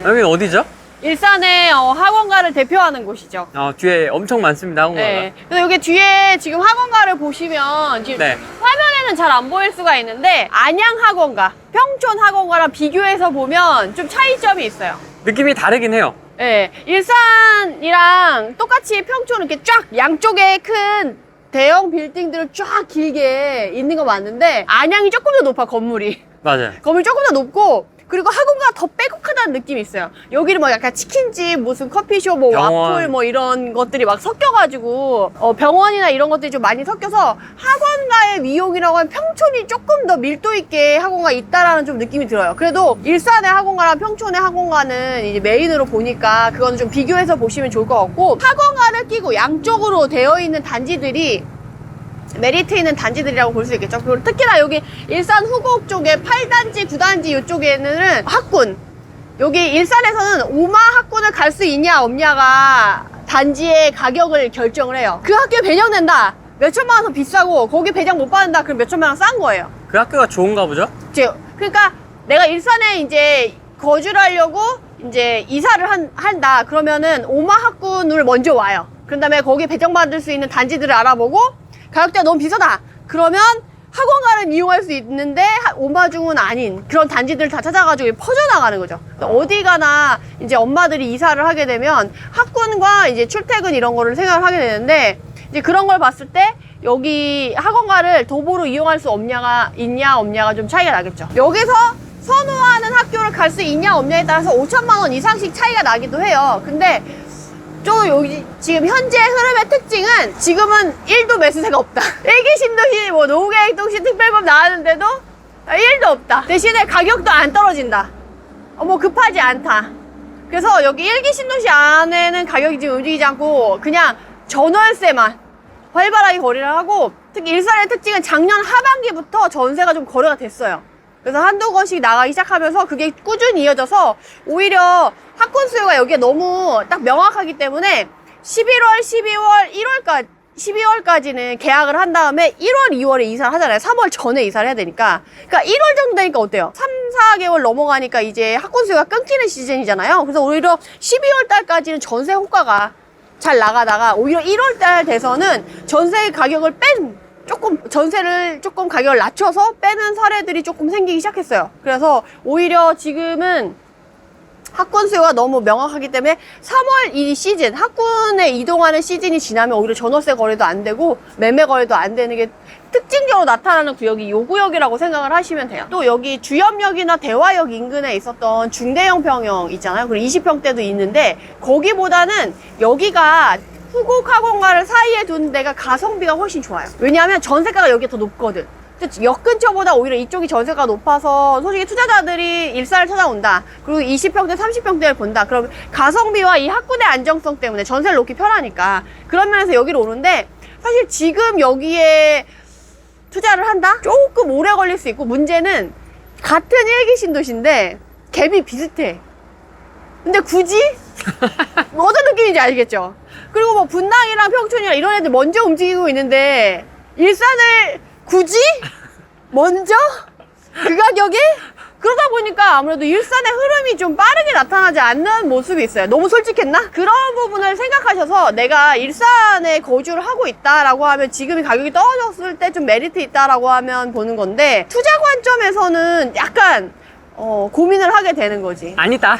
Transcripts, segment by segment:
여기 어디죠? 일산의 학원가를 대표하는 곳이죠. 뒤에 엄청 많습니다, 학원가가. 네. 그래서 여기 뒤에 지금 학원가를 보시면 지금 네. 화면에는 잘 안 보일 수가 있는데 안양 학원가, 평촌 학원가랑 비교해서 보면 좀 차이점이 있어요. 느낌이 다르긴 해요. 네. 일산이랑 똑같이 평촌은 이렇게 쫙 양쪽에 큰 대형 빌딩들을 쫙 길게 있는 거 맞는데 안양이 조금 더 높아, 건물이. 맞아요. 건물이 조금 더 높고 그리고 학원가가 더 빼곡하다는 느낌이 있어요. 여기는 뭐 약간 치킨집, 무슨 커피숍, 뭐 병원. 와플 뭐 이런 것들이 막 섞여가지고 병원이나 이런 것들이 좀 많이 섞여서 학원가의 위용이라고 하면 평촌이 조금 더 밀도 있게 학원가 있다라는 좀 느낌이 들어요. 그래도 일산의 학원가랑 평촌의 학원가는 이제 메인으로 보니까 그거는 좀 비교해서 보시면 좋을 것 같고 학원가를 끼고 양쪽으로 되어 있는 단지들이 메리트 있는 단지들이라고 볼 수 있겠죠. 그리고 특히나 여기 일산 후곡 쪽에 8단지, 9단지 이쪽에는 학군. 여기 일산에서는 오마 학군을 갈 수 있냐 없냐가 단지의 가격을 결정을 해요. 그 학교에 배정된다. 몇 천만 원 더 비싸고 거기 배정 못 받는다. 그럼 몇 천만 원 싼 거예요. 그 학교가 좋은가 보죠? 그러니까 내가 일산에 이제 거주를 하려고 이제 이사를 한다. 그러면은 오마 학군을 먼저 와요. 그런 다음에 거기 배정받을 수 있는 단지들을 알아보고 가격대가 너무 비싸다. 그러면 학원가를 이용할 수 있는데 오마중은 아닌 그런 단지들을 다 찾아가지고 퍼져나가는 거죠. 어디 가나 이제 엄마들이 이사를 하게 되면 학군과 이제 출퇴근 이런 거를 생각을 하게 되는데 이제 그런 걸 봤을 때 여기 학원가를 도보로 이용할 수 있냐 없냐가 좀 차이가 나겠죠. 여기서 선호하는 학교를 갈 수 있냐 없냐에 따라서 5천만 원 이상씩 차이가 나기도 해요. 근데 좀 여기 지금 현재 흐름의 특징은 지금은 1도 매수세가 없다. 일기 신도시 뭐 노후계획도시 특별법 나왔는데도 1도 없다. 대신에 가격도 안 떨어진다. 뭐 급하지 않다. 그래서 여기 일기 신도시 안에는 가격이 지금 움직이지 않고 그냥 전월세만 활발하게 거래를 하고 특히 일산의 특징은 작년 하반기부터 전세가 좀 거래가 됐어요. 그래서 한두 건씩 나가기 시작하면서 그게 꾸준히 이어져서 오히려 학군 수요가 여기에 너무 딱 명확하기 때문에 11월, 12월, 12월까지는 계약을 한 다음에 1월, 2월에 이사를 하잖아요. 3월 전에 이사를 해야 되니까. 그러니까 1월 정도 되니까 어때요? 3, 4개월 넘어가니까 이제 학군 수요가 끊기는 시즌이잖아요. 그래서 오히려 12월 달까지는 전세 호가가 잘 나가다가 오히려 1월 달 돼서는 전세 가격을 전세를 조금 가격을 낮춰서 빼는 사례들이 조금 생기기 시작했어요. 그래서 오히려 지금은 학군 수요가 너무 명확하기 때문에 3월 이 시즌, 학군에 이동하는 시즌이 지나면 오히려 전월세 거래도 안 되고 매매 거래도 안 되는 게 특징적으로 나타나는 구역이 요 구역이라고 생각을 하시면 돼요. 또 여기 주염역이나 대화역 인근에 있었던 중대형 평형 있잖아요. 그리고 20평대도 있는데 거기보다는 여기가 후곡 학원가를 사이에 둔 데가 가성비가 훨씬 좋아요. 왜냐하면 전세가가 여기가 더 높거든. 역 근처보다 오히려 이쪽이 전세가 높아서 솔직히 투자자들이 일산을 찾아온다. 그리고 20평대, 30평대를 본다. 그럼 가성비와 이 학군의 안정성 때문에 전세를 놓기 편하니까 그런 면에서 여기로 오는데 사실 지금 여기에 투자를 한다? 조금 오래 걸릴 수 있고 문제는 같은 일기 신도시인데 갭이 비슷해. 근데 굳이? 어떤 느낌인지 알겠죠? 그리고 뭐 분당이랑 평촌이랑 이런 애들 먼저 움직이고 있는데 일산을 굳이? 먼저? 그 가격에? 그러다 보니까 아무래도 일산의 흐름이 좀 빠르게 나타나지 않는 모습이 있어요. 너무 솔직했나? 그런 부분을 생각하셔서 내가 일산에 거주를 하고 있다라고 하면 지금 가격이 떨어졌을 때 좀 메리트 있다라고 하면 보는 건데 투자 관점에서는 약간 고민을 하게 되는 거지. 아니다.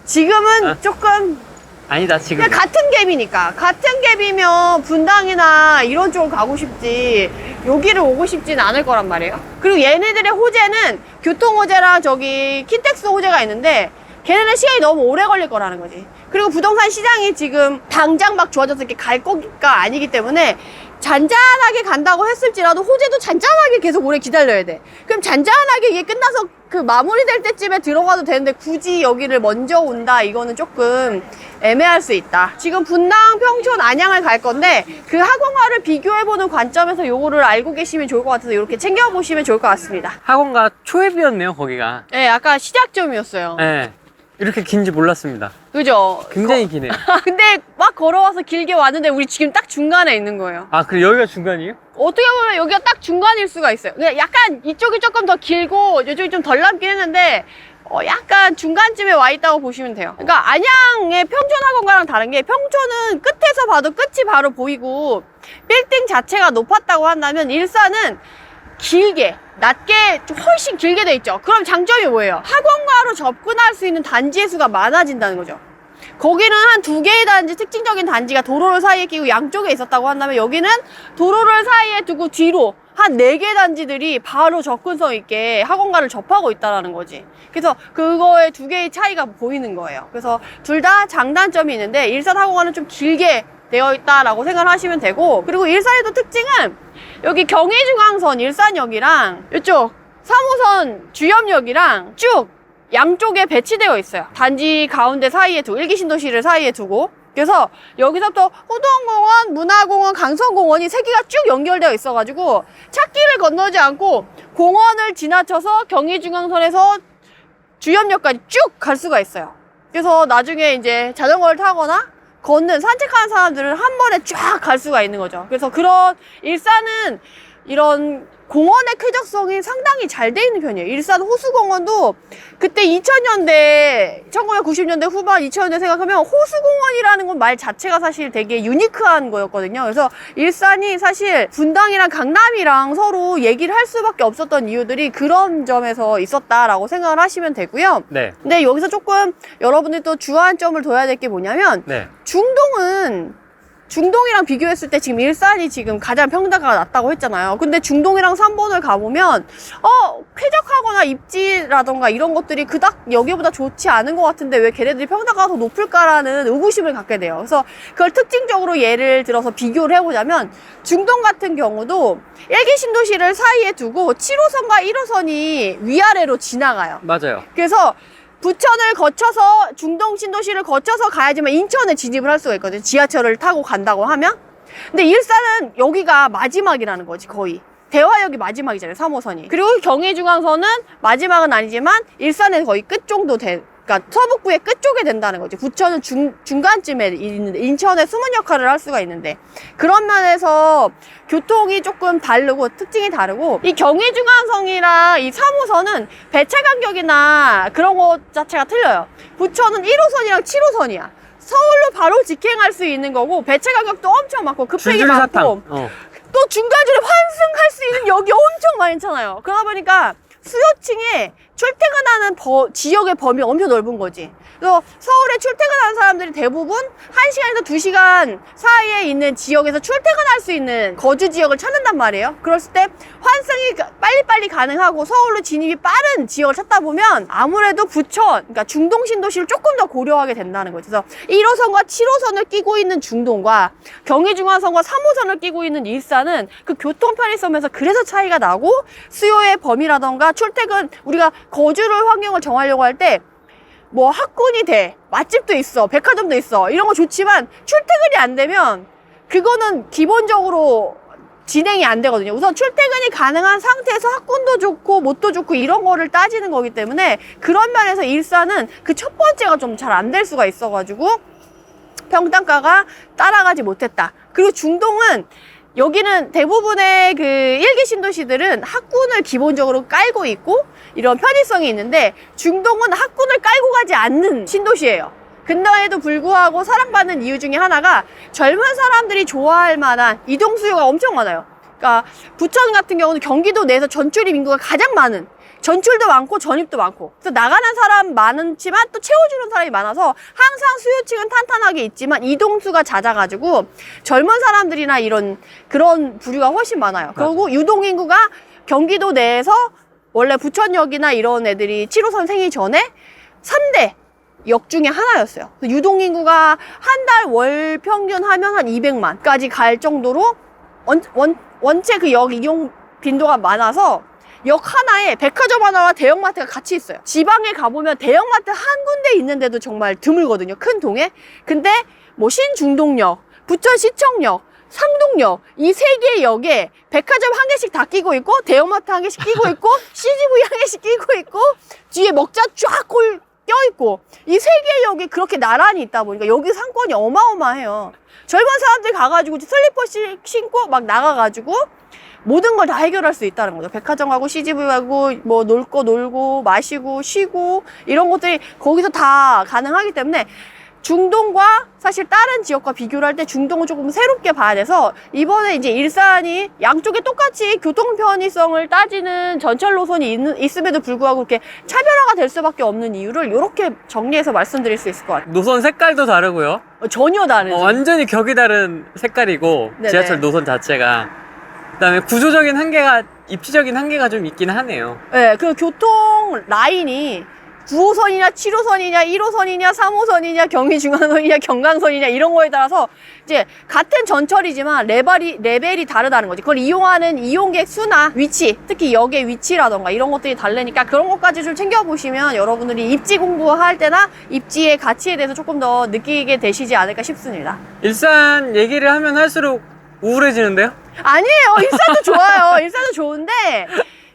지금은 조금 아니다, 지금. 그냥 같은 갭이니까. 같은 갭이면 분당이나 이런 쪽으로 가고 싶지 여기를 오고 싶지는 않을 거란 말이에요. 그리고 얘네들의 호재는 교통호재랑 저기 킨텍스 호재가 있는데 걔네는 시간이 너무 오래 걸릴 거라는 거지. 그리고 부동산 시장이 지금 당장 막 좋아져서 이렇게 갈 거가 아니기 때문에 잔잔하게 간다고 했을지라도 호재도 잔잔하게 계속 오래 기다려야 돼. 그럼 잔잔하게 이게 끝나서 그 마무리될 때쯤에 들어가도 되는데 굳이 여기를 먼저 온다 이거는 조금 애매할 수 있다. 지금 분당, 평촌, 안양을 갈 건데 그 학원가를 비교해보는 관점에서 요거를 알고 계시면 좋을 것 같아서 이렇게 챙겨보시면 좋을 것 같습니다. 학원가 초입이었네요, 거기가. 네, 아까 시작점이었어요. 네. 이렇게 긴지 몰랐습니다. 그죠? 굉장히 기네요. 근데 막 걸어와서 길게 왔는데 우리 지금 딱 중간에 있는 거예요. 아, 그래 여기가 중간이에요? 어떻게 보면 여기가 딱 중간일 수가 있어요. 그냥 약간 이쪽이 조금 더 길고 이쪽이 좀 덜 남긴 했는데 약간 중간쯤에 와 있다고 보시면 돼요. 그러니까 안양의 평촌학원과랑 다른 게 평촌은 끝에서 봐도 끝이 바로 보이고 빌딩 자체가 높았다고 한다면 일산은 길게 낮게 좀 훨씬 길게 돼 있죠. 그럼 장점이 뭐예요? 학원과로 접근할 수 있는 단지의 수가 많아진다는 거죠. 거기는 한 2개의 단지, 특징적인 단지가 도로를 사이에 끼고 양쪽에 있었다고 한다면 여기는 도로를 사이에 두고 뒤로 한 4개 단지들이 바로 접근성 있게 학원가를 접하고 있다는 거지. 그래서 그거의 2개의 차이가 보이는 거예요. 그래서 둘 다 장단점이 있는데 일산 학원가는 좀 길게 되어 있다라고 생각을 하시면 되고, 그리고 일산의 또 특징은 여기 경의중앙선 일산역이랑 이쪽 3호선 주염역이랑 쭉 양쪽에 배치되어 있어요. 단지 가운데 사이에 두고, 일기신도시를 사이에 두고. 그래서 여기서부터 호동공원, 문화공원, 강성공원이 3개가 쭉 연결되어 있어가지고 찾기를 건너지 않고 공원을 지나쳐서 경의중앙선에서 주염역까지 쭉 갈 수가 있어요. 그래서 나중에 이제 자전거를 타거나 걷는, 산책하는 사람들은 한 번에 쫙 갈 수가 있는 거죠. 그래서 그런 일산은 이런 공원의 쾌적성이 상당히 잘 돼 있는 편이에요. 일산 호수공원도 그때 2000년대, 1990년대 후반 2000년대 생각하면 호수공원이라는 건 말 자체가 사실 되게 유니크한 거였거든요. 그래서 일산이 사실 분당이랑 강남이랑 서로 얘기를 할 수밖에 없었던 이유들이 그런 점에서 있었다라고 생각을 하시면 되고요. 네. 근데 여기서 조금 여러분들이 또 주안점을 둬야 될 게 뭐냐면 네. 중동이랑 비교했을 때 지금 일산이 지금 가장 평가가 낮다고 했잖아요. 근데 중동이랑 3번을 가보면 쾌적하거나 입지라던가 이런 것들이 그닥 여기보다 좋지 않은 것 같은데 왜 걔네들이 평가가 더 높을까라는 의구심을 갖게 돼요. 그래서 그걸 특징적으로 예를 들어서 비교를 해보자면 중동 같은 경우도 1기 신도시를 사이에 두고 7호선과 1호선이 위아래로 지나가요. 맞아요. 그래서 부천을 거쳐서 중동 신도시를 거쳐서 가야지만 인천에 진입을 할 수가 있거든요. 지하철을 타고 간다고 하면. 근데 일산은 여기가 마지막이라는 거지, 거의. 대화역이 마지막이잖아요, 3호선이. 그리고 경의중앙선은 마지막은 아니지만 일산의 거의 끝 정도 그러니까 서북부의 끝쪽에 된다는 거지. 부천은 중간쯤에 있는데 인천의 숨은 역할을 할 수가 있는데, 그런 면에서 교통이 조금 다르고 특징이 다르고, 이 경의중앙선이랑 이 3호선은 배차 간격이나 그런 것 자체가 틀려요. 부천은 1호선이랑 7호선이야. 서울로 바로 직행할 수 있는 거고 배차 간격도 엄청 많고 급행이 줄줄이 많고 사탕. 또 중간중간에 환승할 수 있는 역이 엄청 많잖아요. 그러다 보니까 수요층에 출퇴근하는 지역의 범위가 엄청 넓은 거지. 그래서 서울에 출퇴근하는 사람들이 대부분 1시간에서 2시간 사이에 있는 지역에서 출퇴근할 수 있는 거주 지역을 찾는단 말이에요. 그랬을 때 환승이 빨리빨리 가능하고 서울로 진입이 빠른 지역을 찾다 보면 아무래도 부천, 그러니까 중동 신도시를 조금 더 고려하게 된다는 거죠. 그래서 1호선과 7호선을 끼고 있는 중동과 경의중앙선과 3호선을 끼고 있는 일산은 그 교통 편의성에서 그래서 차이가 나고, 수요의 범위라던가 출퇴근, 우리가 거주를 환경을 정하려고 할 때 뭐 학군이 돼, 맛집도 있어, 백화점도 있어, 이런 거 좋지만 출퇴근이 안 되면 그거는 기본적으로 진행이 안 되거든요. 우선 출퇴근이 가능한 상태에서 학군도 좋고 뭣도 좋고 이런 거를 따지는 거기 때문에 그런 면에서 일산은 그 첫 번째가 좀 잘 안 될 수가 있어가지고 평단가가 따라가지 못했다. 그리고 중동은 여기는 대부분의 그 1기 신도시들은 학군을 기본적으로 깔고 있고 이런 편의성이 있는데, 중동은 학군을 깔고 가지 않는 신도시예요. 근데에도 불구하고 사랑받는 이유 중에 하나가 젊은 사람들이 좋아할 만한 이동 수요가 엄청 많아요. 그러니까 부천 같은 경우는 경기도 내에서 전출입 인구가 가장 많은, 전출도 많고 전입도 많고, 그래서 나가는 사람 많지만 또 채워주는 사람이 많아서 항상 수요층은 탄탄하게 있지만 이동수가 잦아가지고 젊은 사람들이나 그런 부류가 훨씬 많아요. 그리고 유동인구가 경기도 내에서 원래 부천역이나 이런 애들이 7호선 생기 전에 3대 역 중에 하나였어요. 유동인구가 한 달 월 평균 하면 한 200만까지 갈 정도로 원체 그 역 이용 빈도가 많아서 역 하나에 백화점 하나와 대형마트가 같이 있어요. 지방에 가보면 대형마트 한 군데 있는데도 정말 드물거든요, 큰 동에. 근데 뭐 신중동역, 부천시청역, 상동역, 이 3개의 역에 백화점 한 개씩 다 끼고 있고 대형마트 한 개씩 끼고 있고 CGV 한 개씩 끼고 있고 뒤에 먹자 쫙 껴있고 이 세 개의 역이 그렇게 나란히 있다 보니까 여기 상권이 어마어마해요. 젊은 사람들 가가지고 슬리퍼 신고 막 나가가지고 모든 걸 다 해결할 수 있다는 거죠. 백화점 가고 CGV 가고 뭐 놀 거 놀고 마시고 쉬고 이런 것들이 거기서 다 가능하기 때문에 중동과 사실 다른 지역과 비교를 할 때 중동은 조금 새롭게 봐야 돼서 이번에 이제 일산이 양쪽에 똑같이 교통 편의성을 따지는 전철 노선이 있음에도 불구하고 그렇게 차별화가 될 수밖에 없는 이유를 이렇게 정리해서 말씀드릴 수 있을 것 같아요. 노선 색깔도 다르고요. 전혀 다르죠. 완전히 격이 다른 색깔이고 네네. 지하철 노선 자체가. 그다음에 구조적인 한계가 입지적인 한계가 좀 있긴 하네요. 네, 그 교통 라인이 9호선이냐, 7호선이냐, 1호선이냐, 3호선이냐, 경의중앙선이냐, 경강선이냐 이런 거에 따라서 이제 같은 전철이지만 레벨이 다르다는 거지. 그걸 이용하는 이용객 수나 위치, 특히 역의 위치라던가 이런 것들이 다르니까 그런 것까지 좀 챙겨보시면 여러분들이 입지 공부할 때나 입지의 가치에 대해서 조금 더 느끼게 되시지 않을까 싶습니다. 일산 얘기를 하면 할수록 우울해지는데요? 아니에요. 일산도 좋아요. 일산도 좋은데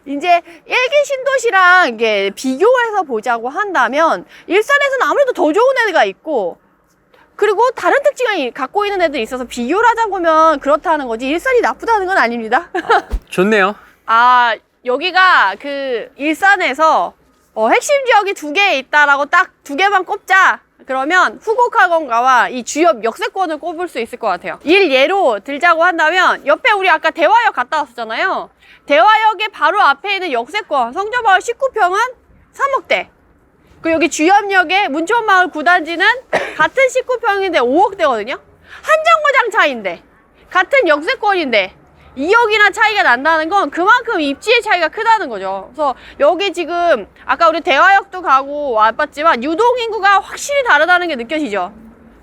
이제 일기 신도시랑 이게 비교해서 보자고 한다면 일산에서는 아무래도 더 좋은 애가 있고 그리고 다른 특징을 갖고 있는 애들이 있어서 비교를 하자 보면 그렇다는 거지 일산이 나쁘다는 건 아닙니다. 좋네요. 아, 여기가 그 일산에서 핵심 지역이 2개 있다라고 딱 2개만 꼽자. 그러면 후곡학원가와 이 주엽 역세권을 꼽을 수 있을 것 같아요. 예로 들자고 한다면 옆에 우리 아까 대화역 갔다 왔었잖아요. 대화역의 바로 앞에 있는 역세권 성저마을 19평은 3억대. 그리고 여기 주엽역의 문천마을 9단지는 같은 19평인데 5억대거든요. 한 정거장 차이인데 같은 역세권인데 2억이나 차이가 난다는 건 그만큼 입지의 차이가 크다는 거죠. 그래서 여기 지금 아까 우리 대화역도 가고 와봤지만 유동인구가 확실히 다르다는 게 느껴지죠.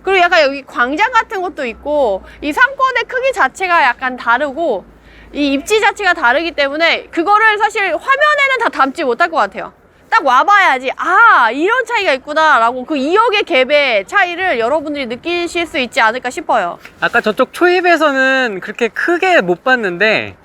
그리고 약간 여기 광장 같은 것도 있고 이 상권의 크기 자체가 약간 다르고 이 입지 자체가 다르기 때문에 그거를 사실 화면에는 다 담지 못할 것 같아요. 딱 와봐야지 아 이런 차이가 있구나 라고 그 2억의 갭의 차이를 여러분들이 느끼실 수 있지 않을까 싶어요. 아까 저쪽 초입에서는 그렇게 크게 못 봤는데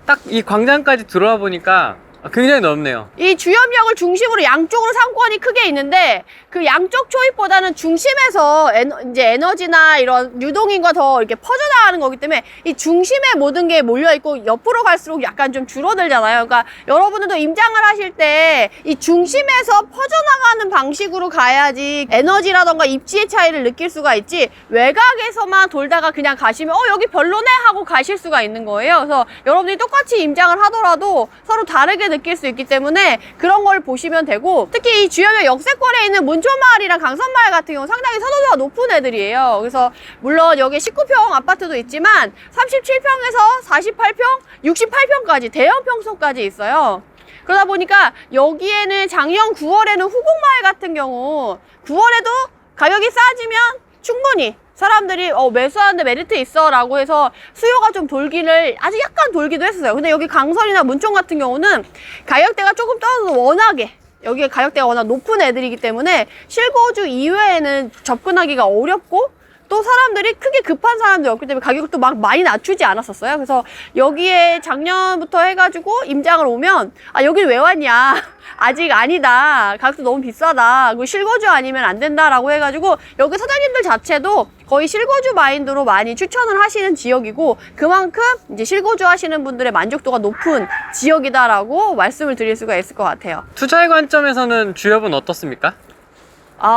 딱 이 광장까지 들어와 보니까 굉장히 넓네요. 이 주엽역을 중심으로 양쪽으로 상권이 크게 있는데 그 양쪽 초입보다는 중심에서 이제 에너지나 이런 유동인과 더 이렇게 퍼져나가는 거기 때문에 이 중심에 모든 게 몰려있고 옆으로 갈수록 약간 좀 줄어들잖아요. 그러니까 여러분들도 임장을 하실 때 이 중심에서 퍼져나가는 방식으로 가야지 에너지라던가 입지의 차이를 느낄 수가 있지 외곽에서만 돌다가 그냥 가시면 여기 별로네 하고 가실 수가 있는 거예요. 그래서 여러분들이 똑같이 임장을 하더라도 서로 다르게 느낄 수 있기 때문에 그런 걸 보시면 되고 특히 이 주변의 역세권에 있는 문초마을이랑 강선마을 같은 경우 상당히 선호도가 높은 애들이에요. 그래서 물론 여기 19평 아파트도 있지만 37평에서 48평, 68평까지 대형 평소까지 있어요. 그러다 보니까 여기에는 작년 9월에는 후곡마을 같은 경우 9월에도 가격이 싸지면 충분히 사람들이 매수하는데 메리트 있어 라고 해서 수요가 좀 돌기를 아직 약간 돌기도 했어요. 근데 여기 강선이나 문총 같은 경우는 가격대가 조금 떨어져도 워낙에 여기에 가격대가 워낙 높은 애들이기 때문에 실거주 이외에는 접근하기가 어렵고 또 사람들이 크게 급한 사람들이 없기 때문에 가격도 막 많이 낮추지 않았었어요. 그래서 여기에 작년부터 해가지고 임장을 오면 여길 왜 왔냐 아직 아니다 가격도 너무 비싸다 그리고 실거주 아니면 안 된다라고 해가지고 여기 사장님들 자체도 거의 실거주 마인드로 많이 추천을 하시는 지역이고 그만큼 이제 실거주 하시는 분들의 만족도가 높은 지역이다라고 말씀을 드릴 수가 있을 것 같아요. 투자의 관점에서는 주엽은 어떻습니까?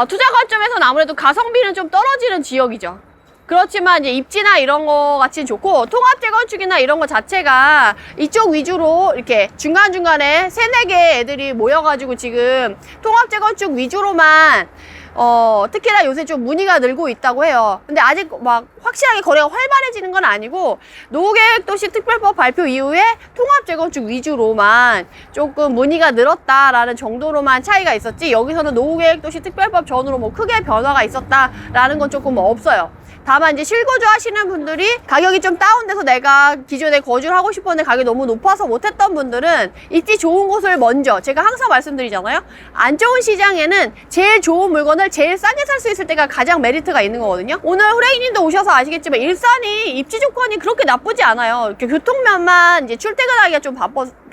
투자 관점에서는 아무래도 가성비는 좀 떨어지는 지역이죠. 그렇지만 이제 입지나 이런 거 같이는 좋고 통합 재건축이나 이런 거 자체가 이쪽 위주로 이렇게 중간중간에 3-4개 애들이 모여가지고 지금 통합 재건축 위주로만 특히나 요새 좀 문의가 늘고 있다고 해요. 근데 아직 막 확실하게 거래가 활발해지는 건 아니고 노후계획도시 특별법 발표 이후에 통합 재건축 위주로만 조금 문의가 늘었다라는 정도로만 차이가 있었지 여기서는 노후계획도시 특별법 전후로 뭐 크게 변화가 있었다라는 건 조금 없어요. 다만 이제 실거주 하시는 분들이 가격이 좀 다운돼서 내가 기존에 거주를 하고 싶었는데 가격이 너무 높아서 못했던 분들은 입지 좋은 곳을 먼저 제가 항상 말씀드리잖아요. 안 좋은 시장에는 제일 좋은 물건을 제일 싸게 살 수 있을 때가 가장 메리트가 있는 거거든요. 오늘 후레이님도 오셔서 아시겠지만 일산이 입지 조건이 그렇게 나쁘지 않아요. 이렇게 교통면만 이제 출퇴근하기가 좀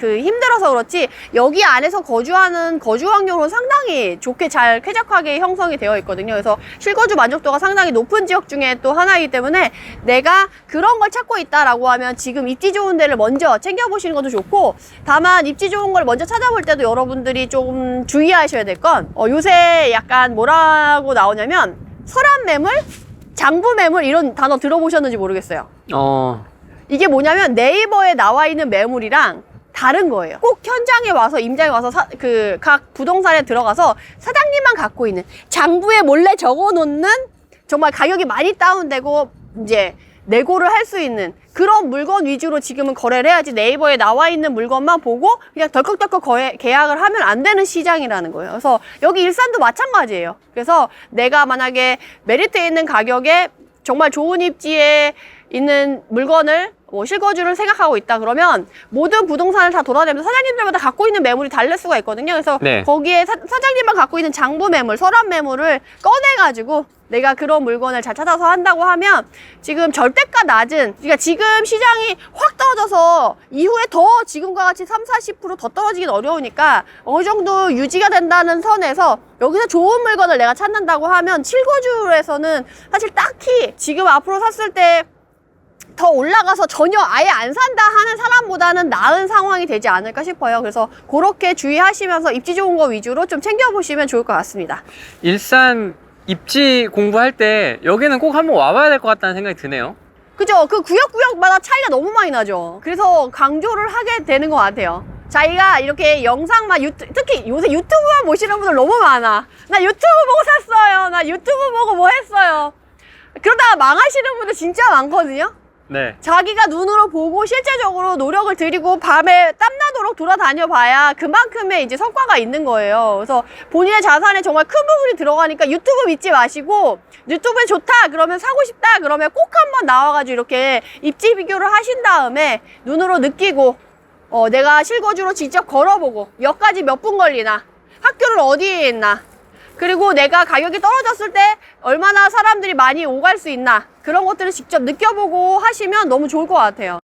힘들어서 그렇지 여기 안에서 거주하는 거주 환경은 상당히 좋게 잘 쾌적하게 형성이 되어 있거든요. 그래서 실거주 만족도가 상당히 높은 지역 중에 또 하나이기 때문에 내가 그런 걸 찾고 있다라고 하면 지금 입지 좋은 데를 먼저 챙겨보시는 것도 좋고, 다만 입지 좋은 걸 먼저 찾아볼 때도 여러분들이 좀 주의하셔야 될 건 요새 약간 뭐라고 나오냐면 설한 매물, 장부 매물 이런 단어 들어보셨는지 모르겠어요. 이게 뭐냐면 네이버에 나와 있는 매물이랑 다른 거예요. 꼭 현장에 와서 임장에 와서 각 부동산에 들어가서 사장님만 갖고 있는 장부에 몰래 적어 놓는 정말 가격이 많이 다운되고 이제 내고를 할 수 있는 그런 물건 위주로 지금은 거래를 해야지, 네이버에 나와 있는 물건만 보고 그냥 덜컥덜컥 계약을 하면 안 되는 시장이라는 거예요. 그래서 여기 일산도 마찬가지예요. 그래서 내가 만약에 메리트에 있는 가격에 정말 좋은 입지에 있는 물건을 실거주를 생각하고 있다 그러면 모든 부동산을 다 돌아다니면서 사장님들마다 갖고 있는 매물이 다를 수가 있거든요. 그래서 네. 거기에 사장님만 갖고 있는 장부 매물, 설한 매물을 꺼내가지고 내가 그런 물건을 잘 찾아서 한다고 하면 지금 절대가 낮은, 그러니까 지금 시장이 확 떨어져서 이후에 더 지금과 같이 30-40% 더 떨어지긴 어려우니까 어느 정도 유지가 된다는 선에서 여기서 좋은 물건을 내가 찾는다고 하면 실거주에서는 사실 딱히 지금 앞으로 샀을 때 더 올라가서 전혀 아예 안 산다 하는 사람보다는 나은 상황이 되지 않을까 싶어요. 그래서 그렇게 주의하시면서 입지 좋은 거 위주로 좀 챙겨보시면 좋을 것 같습니다. 일산 입지 공부할 때 여기는 꼭 한번 와봐야 될 것 같다는 생각이 드네요. 그죠? 그 구역마다 차이가 너무 많이 나죠. 그래서 강조를 하게 되는 것 같아요. 자기가 이렇게 영상만 특히 요새 유튜브만 보시는 분들 너무 많아. 나 유튜브 보고 샀어요. 나 유튜브 보고 뭐 했어요. 그러다가 망하시는 분들 진짜 많거든요. 네. 자기가 눈으로 보고 실제적으로 노력을 들이고 밤에 땀나도록 돌아다녀 봐야 그만큼의 이제 성과가 있는 거예요. 그래서 본인의 자산에 정말 큰 부분이 들어가니까 유튜브 믿지 마시고, 유튜브에 좋다 그러면 사고 싶다 그러면 꼭 한번 나와가지고 이렇게 입지 비교를 하신 다음에 눈으로 느끼고 내가 실거주로 직접 걸어보고 역까지 몇 분 걸리나, 학교를 어디에 있나, 그리고 내가 가격이 떨어졌을 때 얼마나 사람들이 많이 오갈 수 있나, 그런 것들을 직접 느껴보고 하시면 너무 좋을 것 같아요.